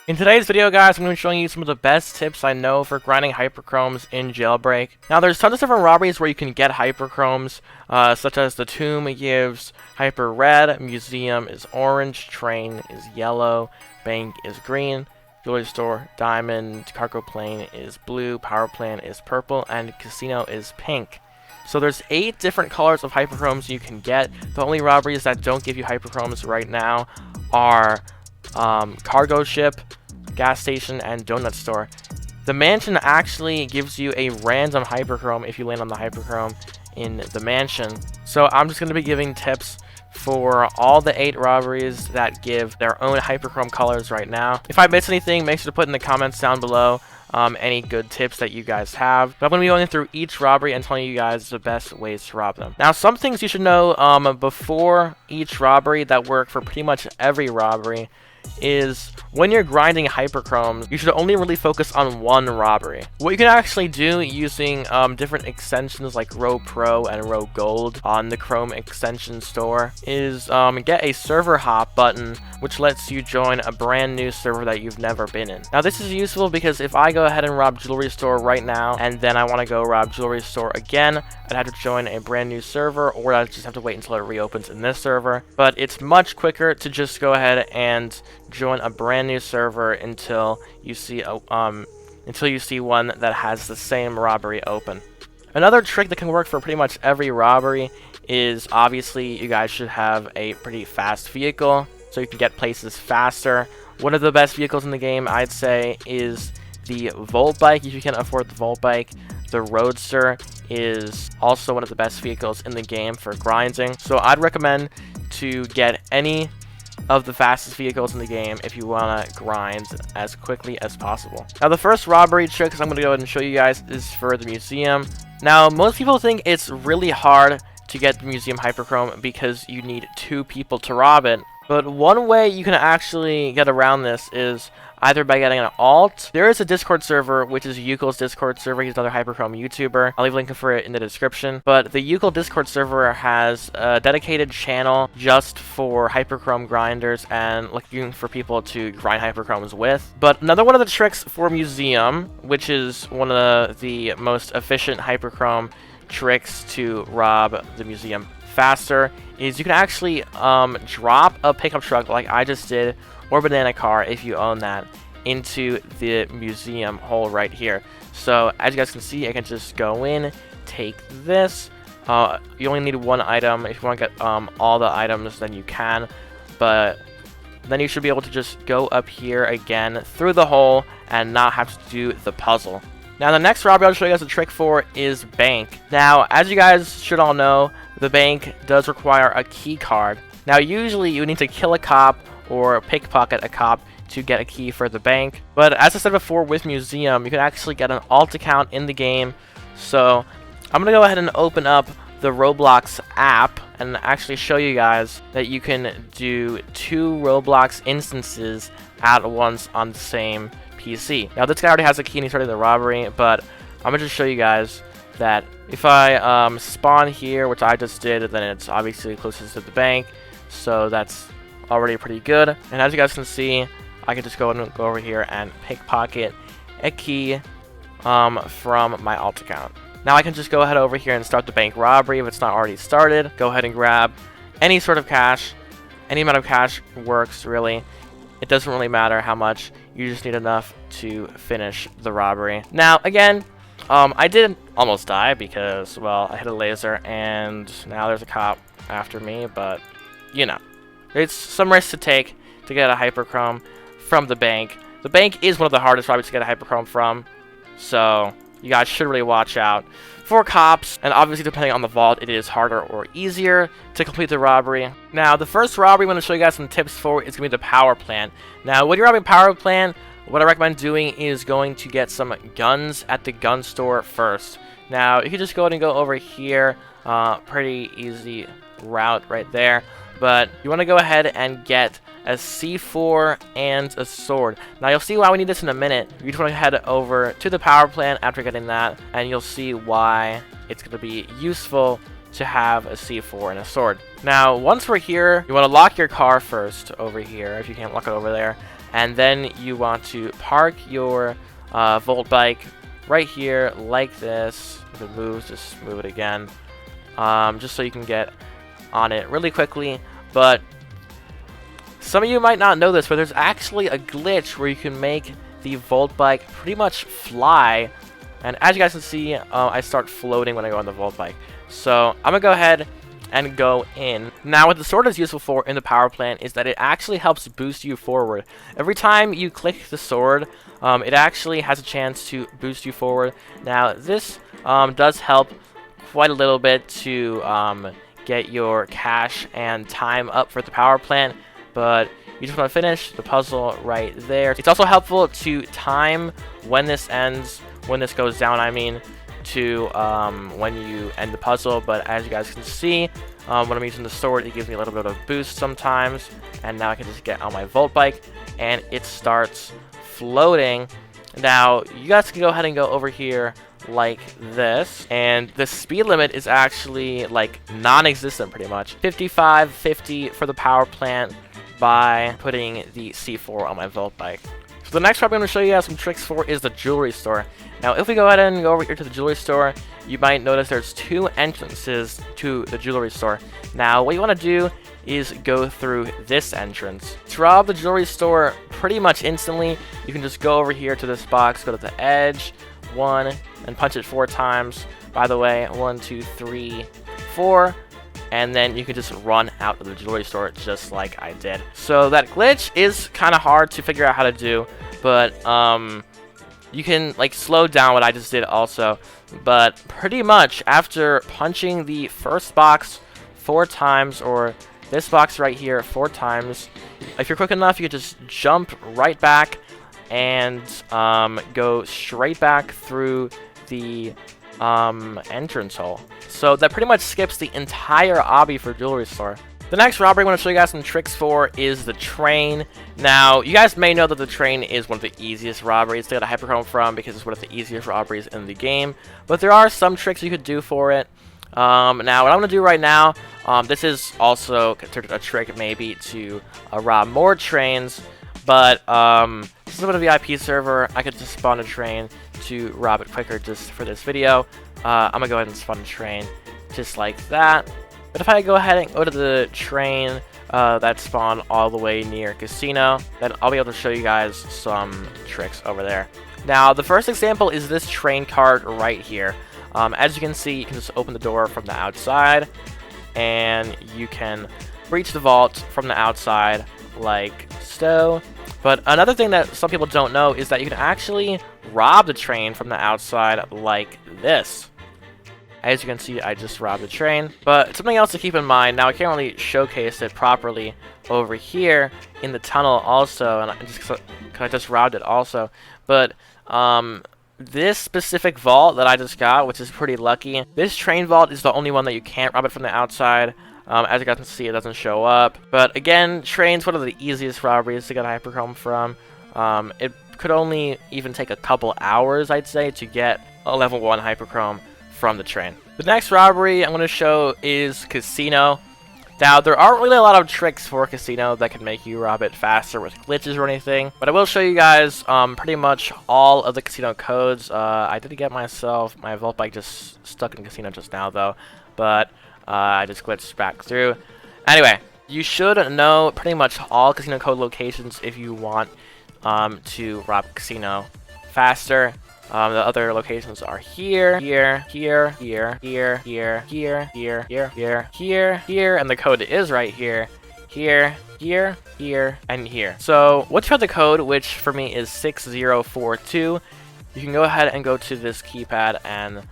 In today's video, guys, I'm going to be showing you some of the best tips I know for grinding hyperchromes in Jailbreak. Now, there's tons of different robberies where you can get hyperchromes, such as the Tomb gives hyper red, Museum is orange, Train is yellow, Bank is green, Jewelry Store, Diamond, Cargo Plane is blue, Power Plant is purple, and Casino is pink. So there's 8 different colors of hyperchromes you can get. The only robberies that don't give you hyperchromes right now are Cargo Ship, Gas Station, and Donut Store. The mansion actually gives you a random hyperchrome if you land on the hyperchrome in the mansion. So I'm just going to be giving tips for all the 8 robberies that give their own hyperchrome colors right now. If I miss anything, make sure to put in the comments down below any good tips that you guys have. But I'm going to be going through each robbery and telling you guys the best ways to rob them. Now, some things you should know before each robbery that work for pretty much every robbery is when you're grinding hyperchromes, you should only really focus on one robbery. What you can actually do using different extensions like Row Pro and Row Gold on the Chrome extension store is get a server hop button, which lets you join a brand new server that you've never been in. Now, this is useful because if I go ahead and rob Jewelry Store right now and then I want to go rob Jewelry Store again, I'd have to join a brand new server, or I'd just have to wait until it reopens in this server. But it's much quicker to just go ahead and join a brand new server until you see one that has the same robbery open. Another trick that can work for pretty much every robbery is obviously you guys should have a pretty fast vehicle so you can get places faster. One of the best vehicles in the game, I'd say, is the Volt Bike if you can afford the Volt Bike. The Roadster is also one of the best vehicles in the game for grinding, so I'd recommend to get any of the fastest vehicles in the game if you want to grind as quickly as possible. Now, the first robbery trick I'm going to go ahead and show you guys is for the Museum. Now, most people think it's really hard to get the Museum hyperchrome because you need 2 people to rob it. But one way you can actually get around this is either by getting an alt. There is a Discord server, which is Yukel's Discord server. He's another hyperchrome YouTuber. I'll leave a link for it in the description. But the Yukel Discord server has a dedicated channel just for hyperchrome grinders and looking for people to grind hyperchromes with. But another one of the tricks for Museum, which is one of the most efficient hyperchrome tricks to rob the Museum faster, is you can actually drop a pickup truck like I just did, or banana car if you own that, into the Museum hole right here. So as you guys can see, I can just go in, take this. You only need 1 item. If you want to get all the items, then you can, but then you should be able to just go up here again through the hole and not have to do the puzzle. Now, the next robbery I'll show you guys a trick for is Bank. Now, as you guys should all know, the bank does require a key card. Now, usually you need to kill a cop or pickpocket a cop to get a key for the bank. But as I said before, with Museum, you can actually get an alt account in the game. So I'm going to go ahead and open up the Roblox app and actually show you guys that you can do 2 Roblox instances at once on the same PC. Now, this guy already has a key and he started the robbery, but I'm going to just show you guys that if I spawn here, which I just did, then it's obviously closest to the bank. So that's already pretty good. And as you guys can see, I can just go over here and pickpocket a key from my alt account. Now I can just go ahead over here and start the bank robbery if it's not already started. Go ahead and grab any sort of cash. Any amount of cash works, really. It doesn't really matter how much. You just need enough to finish the robbery. Now, again, I did almost die because, well, I hit a laser and now there's a cop after me, but, you know. It's some risk to take to get a hyperchrome from the bank. The bank is one of the hardest robberies to get a hyperchrome from, so you guys should really watch out for cops. And obviously, depending on the vault, it is harder or easier to complete the robbery. Now, the first robbery I'm going to show you guys some tips for is going to be the power plant. Now, when you're robbing power plant, what I recommend doing is going to get some guns at the gun store first. Now, you can just go ahead and go over here. Pretty easy route right there. But you want to go ahead and get a C4 and a sword. Now, you'll see why we need this in a minute. You just want to head over to the power plant after getting that, and you'll see why it's going to be useful to have a C4 and a sword. Now, once we're here, you want to lock your car first over here, if you can't lock it over there. and then you want to park your Volt bike right here like this. If it moves, just move it again, just so you can get on it really quickly. But some of you might not know this, but there's actually a glitch where you can make the Volt bike pretty much fly. And as you guys can see, I start floating when I go on the Volt bike. So I'm gonna go ahead and go in. Now, what the sword is useful for in the power plant is that it actually helps boost you forward. Every time you click the sword, it actually has a chance to boost you forward. Now, this does help quite a little bit to get your cash and time up for the power plant, but you just want to finish the puzzle right there. It's also helpful to time when this ends, when this goes down, I mean, to when you end the puzzle. But as you guys can see, when I'm using the sword, it gives me a little bit of boost sometimes. And now I can just get on my Volt bike and it starts floating. Now you guys can go ahead and go over here like this, and the speed limit is actually like non-existent pretty much. 55, 50 for the power plant by putting the C4 on my Volt bike. So the next part I'm going to show you guys some tricks for is the jewelry store. Now if we go ahead and go over here to the jewelry store, you might notice there's two entrances to the jewelry store. Now what you want to do is go through this entrance. To rob the jewelry store pretty much instantly, you can just go over here to this box, go to the edge, 1, and punch it 4 times. By the way, 1, 2, 3, 4. And then you can just run out of the jewelry store just like I did. So that glitch is kind of hard to figure out how to do, but you can like slow down what I just did also. But pretty much after punching the first box 4 times, or this box right here 4 times, if you're quick enough, you can just jump right back and go straight back through the entrance hole. So that pretty much skips the entire obby for jewelry store. The next robbery I want to show you guys some tricks for is the train. Now, you guys may know that the train is one of the easiest robberies to get a Hyperchrome from because it's one of the easiest robberies in the game. But there are some tricks you could do for it. Now, what I'm going to do right now, this is also considered a trick maybe to rob more trains. But since I'm on a VIP server, I could just spawn a train to rob it quicker just for this video. I'm going to go ahead and spawn a train just like that. But if I go ahead and go to the train that spawned all the way near casino, then I'll be able to show you guys some tricks over there. Now, the first example is this train cart right here. As you can see, you can just open the door from the outside, and you can breach the vault from the outside like so. But another thing that some people don't know is that you can actually rob the train from the outside like this. As you can see, I just robbed the train. But something else to keep in mind, now I can't really showcase it properly over here in the tunnel also, and I just robbed it also. But this specific vault that I just got, which is pretty lucky, this train vault is the only one that you can't rob it from the outside. As you guys can see, it doesn't show up. But again, train's one of the easiest robberies to get a Hyperchrome from. It could only even take a couple hours, I'd say, to get a level 1 Hyperchrome from the train. The next robbery I'm going to show is casino. Now, there aren't really a lot of tricks for casino that can make you rob it faster with glitches or anything, but I will show you guys pretty much all of the casino codes. I did get myself my Volt bike just stuck in casino just now though, but I just glitched back through. Anyway, you should know pretty much all casino code locations if you want to rob casino faster. The other locations are here, here, here, here, here, here, here, here, here, here, here, here, and the code is right here, here, here, here, and here. So once you have the code, which for me is 6042, you can go ahead and go to this keypad and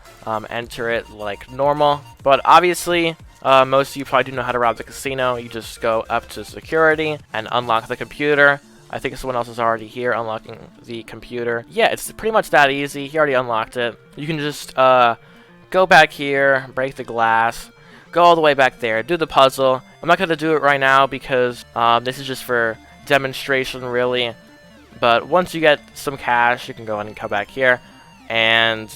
enter it like normal. But obviously, most of you probably do know how to rob the casino. You just go up to security and unlock the computer. I think someone else is already here unlocking the computer. Yeah, it's pretty much that easy. He already unlocked it. You can just go back here, break the glass, go all the way back there, do the puzzle. I'm not going to do it right now because this is just for demonstration, really. But once you get some cash, you can go ahead and come back here and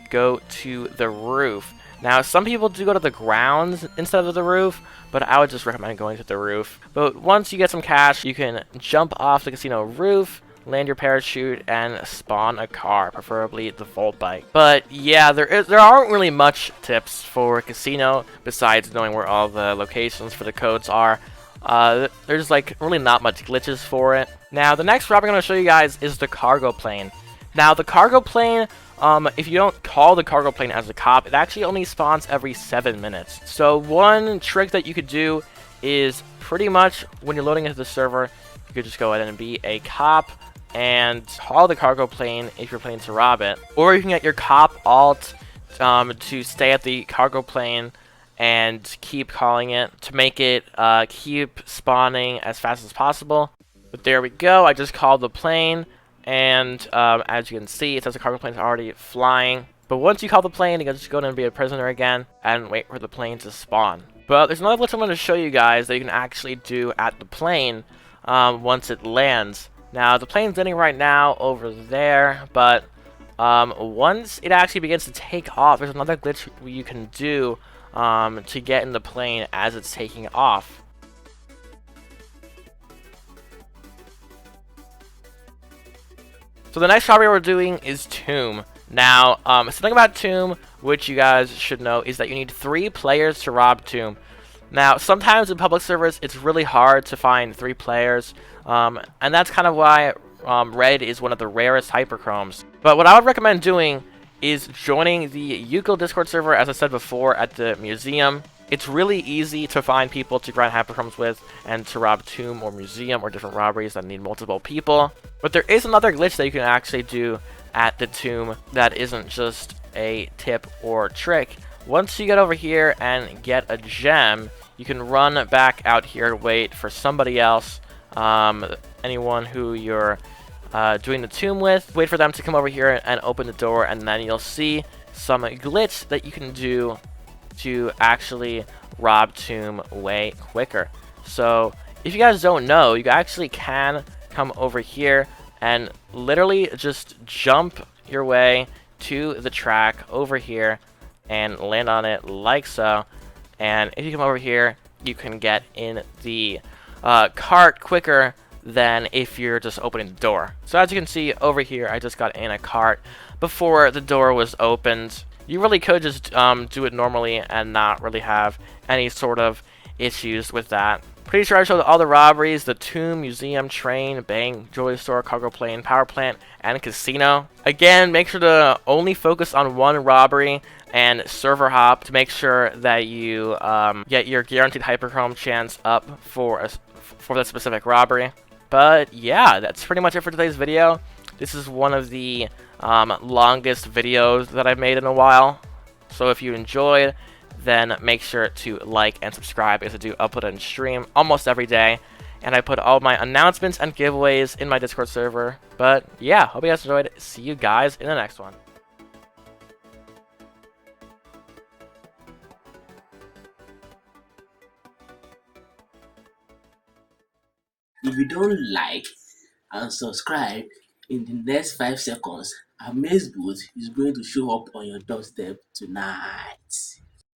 go to the roof. Now, some people do go to the grounds instead of the roof, but I would just recommend going to the roof. But once you get some cash, you can jump off the casino roof, land your parachute, and spawn a car, preferably the Volt Bike. But yeah, there aren't really much tips for casino besides knowing where all the locations for the codes are. There's like really not much glitches for it. Now, the next route I'm going to show you guys is the cargo plane. Now, the cargo plane, if you don't call the cargo plane as a cop, it actually only spawns every 7 minutes. So one trick that you could do is pretty much when you're loading into the server, you could just go ahead and be a cop and call the cargo plane if you're planning to rob it. Or you can get your cop alt to stay at the cargo plane and keep calling it to make it keep spawning as fast as possible. But there we go, I just called the plane, and as you can see, it says the cargo plane is already flying. But once you call the plane, you can just go in and be a prisoner again and wait for the plane to spawn. But there's another glitch I'm going to show you guys that you can actually do at the plane once it lands. Now, the plane's landing right now over there, but once it actually begins to take off, there's another glitch you can do to get in the plane as it's taking off. So the next robbery we're doing is Tomb. Now, something about Tomb, which you guys should know, is that you need 3 players to rob Tomb. Now, sometimes in public servers, it's really hard to find 3 players, and that's kind of why Red is one of the rarest Hyperchromes. But what I would recommend doing is joining the Yuko Discord server, as I said before, at the museum. It's really easy to find people to grind Hyperchromes with and to rob Tomb or Museum or different robberies that need multiple people. But there is another glitch that you can actually do at the Tomb that isn't just a tip or trick. Once you get over here and get a gem, you can run back out here to wait for somebody else, anyone who you're doing the Tomb with. Wait for them to come over here and open the door, and then you'll see some glitch that you can do to actually rob Tomb way quicker. So if you guys don't know, you actually can come over here and literally just jump your way to the track over here and land on it like so. And if you come over here, you can get in the cart quicker than if you're just opening the door. So as you can see over here, I just got in a cart before the door was opened. You really could just do it normally and not really have any sort of issues with that. Pretty sure I showed all the robberies: the Tomb, Museum, Train, Bank, Jewelry Store, Cargo Plane, Power Plant, and Casino. Again, make sure to only focus on one robbery and server hop to make sure that you get your guaranteed Hyperchrome chance up for the specific robbery. But yeah, that's pretty much it for today's video. This is one of the longest videos that I've made in a while. So if you enjoyed, then make sure to like and subscribe, because I do upload and stream almost every day. And I put all my announcements and giveaways in my Discord server. But yeah, hope you guys enjoyed. See you guys in the next one. If you don't like and subscribe, in the next 5 seconds, AmazedBot is going to show up on your doorstep tonight.